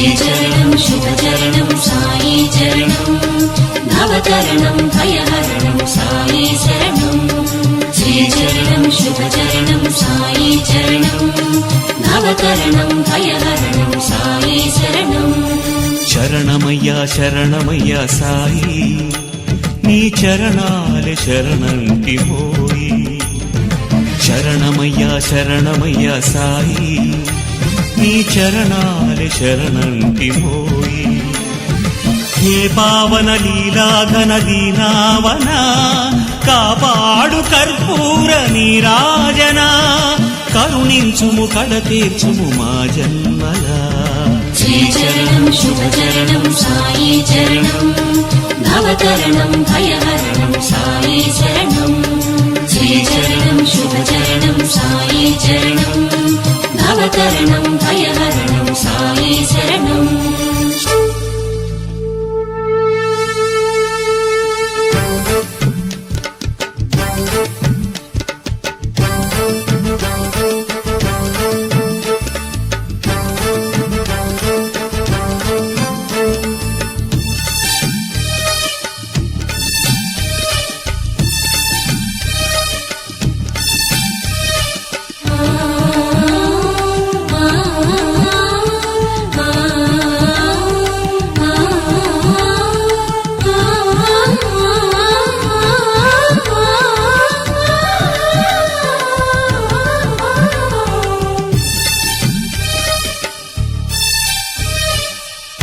श्रीचरणं शुभचरणं साई चरणं भवतरणं भयहरणं साई शरणं श्रीचरणं शुभचरणं साई चरणं भवतरणं भयहरणं साई शरणं శరణమయ్యా శరణమయ్యా సాయి నీ చరణాలే శరణంటి మోయి శరణమయ్యా శరణమయ్యా సాయి నీ చరణాలే శరణంటి మోయి హే పావన లీలాఘన దీనావన కాపాడు కర్పూర నీరాజన కరుణించుము కడ తీర్చుము మా జన్మలా श्रीचरणं शुभचरणं साई चरणं भवतरणं भयहरणं साई शरणं श्रीचरणं शुभचरणं साई चरणं भवतरणं भयहरणं साई शरणं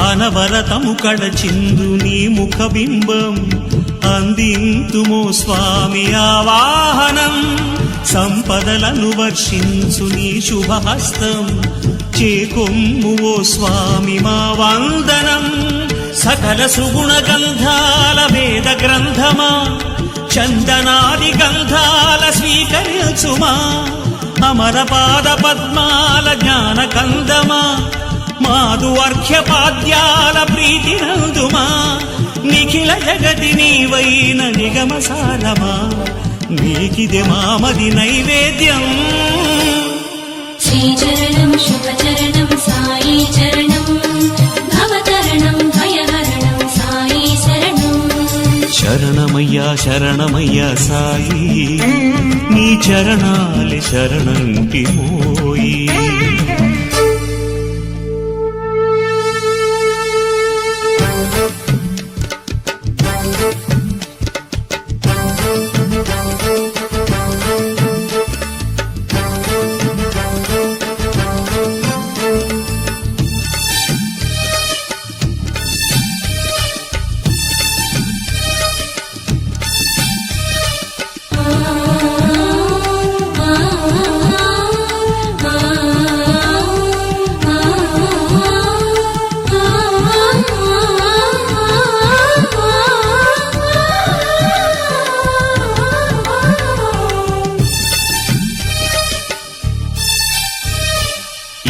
అనవరతము కడచిందు నీ ముఖబింబం అందింతుమో స్వామి ఆవాహనం సంపదలను వర్షించు నీ శుభహస్తం చేకొమ్ము ఓ స్వామి మా వందనం సకల సుగుణ గంధాల వేద గ్రంథమా చందనాది గంధాల స్వీకరించుమా అమర పాద పద్మాల జ్ఞాన కందమా మాదు అర్ఘ్యపాద్యాల ప్రీతి నందుమా నిఖిల జగతి నీవైన నిగమ సారమా నీకిదే మామది నైవేద్యం श्रीचरणं शुभचरणं साई चरणं भवतरणं भयहरणं साई शरणं శరణమయ్యా శరణమయ్యా సాయి నీ చరణాలే శరణంటి మోయి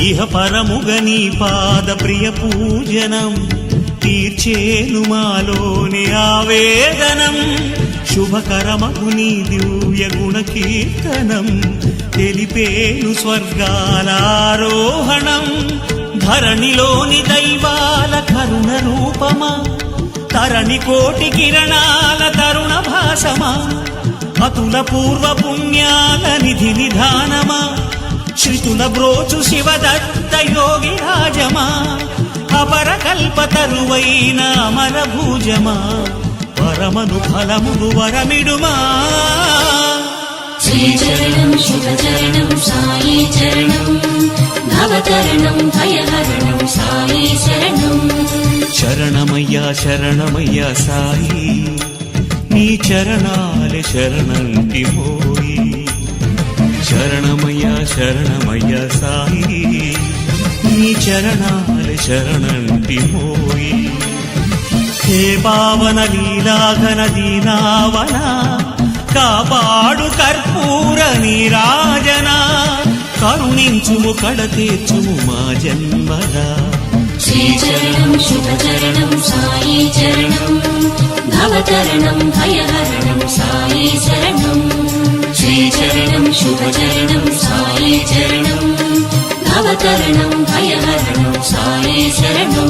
ఇహ పరముగని పాద ప్రియ పూజనం తీర్చేను మాలోని ఆవేదనం శుభకరమగు నీ దివ్య గుణ కీర్తనం తెలిపేను స్వర్గాల ఆరోహణం ధరణిలోని దైవాల కరుణ రూపమా తరణి కోటి కిరణాల తరుణ భాసమా అతుల పూర్వ పుణ్యాల నిధి నిధానమా శ్రుతుల బ్రోచు శివదత్త యోగి రాజమా అపర కల్పతరువైన అమర భూజమా పరమను ఫలమును వరమిడుమా श्रीचरणं शुभचरणं साई चरणं भवतरणं भयहरणं साई शरणं శరణమయ్యా శరణమయ్యా సాయి నీ చరణాలే శరణంటి మోయి శరణమయ్యా శరణమయ్యా సాయి నీ చరణాలే శరణంటి మోయి హే పావన లీలాఘన దీనావన కాపాడు కర్పూర నీరాజన కరుణించుము కడ తీర్చుము మా జన్మలా श्रीचरणं शुभचरणं साई चरणं भवतरणं भयहरणं साई शरणं श्रीचरणं शुभचरणं साई चरणं भव భవతరణం భయహరణం సాయే శరణం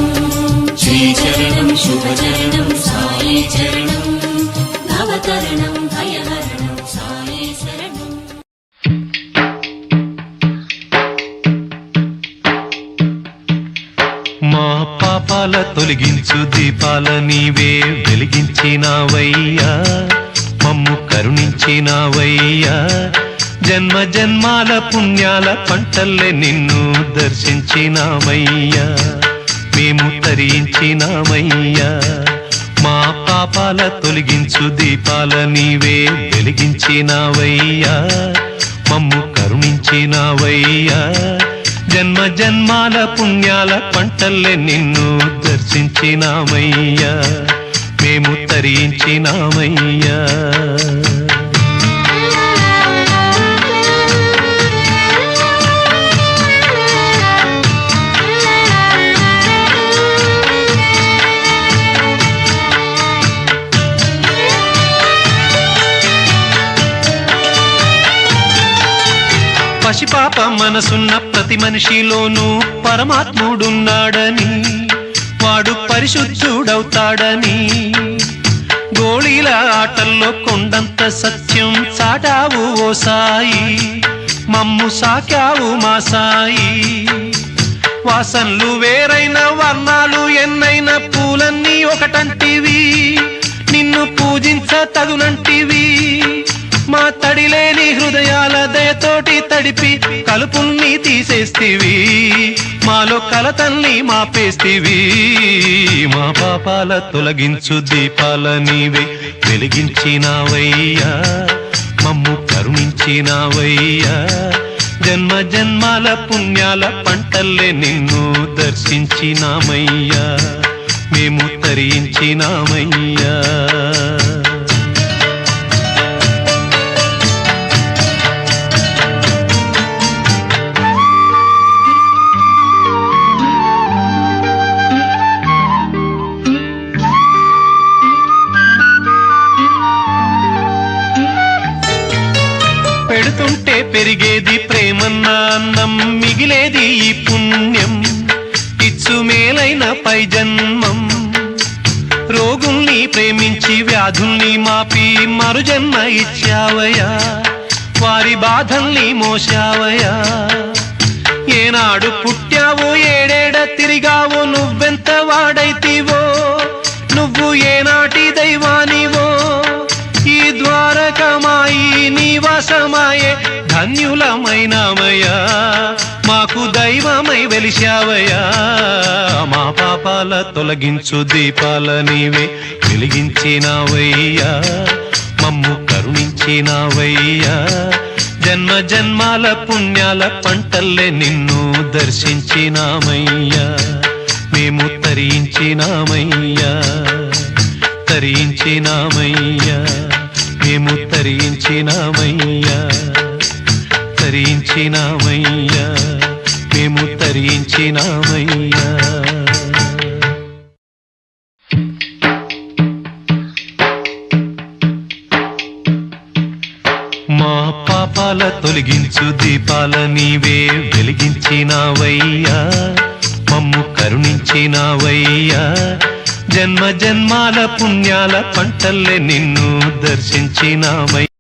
శ్రీచరణం శుభచరణం సాయే చరణం భవతరణం భయహరణం సాయే శరణం. మా పాపాల తొలగించు దీపాల నీవే వెలిగించినావయ్యా, మమ్ము కరుణించినావయ్యా. జన్మ జన్మాల పుణ్యాల పంటల్లే నిన్ను దర్శించినామయ్యా, మేము తరించినామయ్యా. మా పాపాల తొలగించు దీపాల నీవే వెలిగించినావయ్యా, మమ్ము కరుణించినావయ్యా. జన్మ జన్మాల పుణ్యాల పంటల్లే నిన్ను దర్శించినామయ్యా, మేము తరించినామయ్యా. పసిపాప మనసున్న ప్రతి మనిషిలోనూ పరమాత్ముడున్నాడని, వాడు పరిశుద్ధుడవుతాడని. గోళీల ఆటల్లో కొండంత సత్యం చాటావు ఓ సాయి, మమ్ము సాకావు మా సాయి. వాసనలు వేరైన వర్ణాలు ఎన్నైన పూలన్నీ ఒకటంటివి, నిన్ను పూజించ తగునంటివి. మా తడిలేని హృదయాల దయతోటి తడిపి కలుపుల్ని తీసేస్తివి, మాలో కలతల్ని మాపేస్తివి. మా పాపాల తొలగించు దీపాల నీవే వెలిగించినావయ్యా, మమ్ము కరుణించినావయ్యా. జన్మ జన్మాల పుణ్యాల పంటల్లే నిన్ను దర్శించినామయ్యా, మేము తరించినామయ్యా. పెడుతుంటే పెరిగేది ప్రేమన్న అన్నం, మిగిలేది ఈ పుణ్యం ఇచ్చు మేలైన పై జన్మం. రోగుల్ని ప్రేమించి వ్యాధుల్ని మాపి మరు జన్మ ఇచ్చావయ్యా, వారి బాధల్ని మోసావయ్యా. ఏనాడు పుట్టావో ఏడేడ తిరిగావో, నువ్వెంత వాడైతివో, నువ్వు ఏనాటి దైవానివో. ఈ ద్వారకమాయి నివాసమాయే ధన్యులమైనామయ్యా, మాకు దైవమై వెలిశావయ్యా. మా పాపాల తొలగించు దీపాల నీవే వెలిగించినావయ్యా, మమ్ము కరుణించినావయ్యా. జన్మ జన్మాల పుణ్యాల పంటల్లే నిన్ను దర్శించినామయ్యా, మేము తరించినామయ్యా, తరించినామయ్యా, మేము తరించినామయ్యా, తరించినామయ్యా, మేము తరించినామయ్యా. మా పాపాల తొలగించు దీపాల నీవే వెలిగించినావయ్యా, మమ్ము కరుణించినావయ్యా. జన్మ జన్మాల పుణ్యాల పంటల్లే నిన్ను దర్శించినామయ్యా.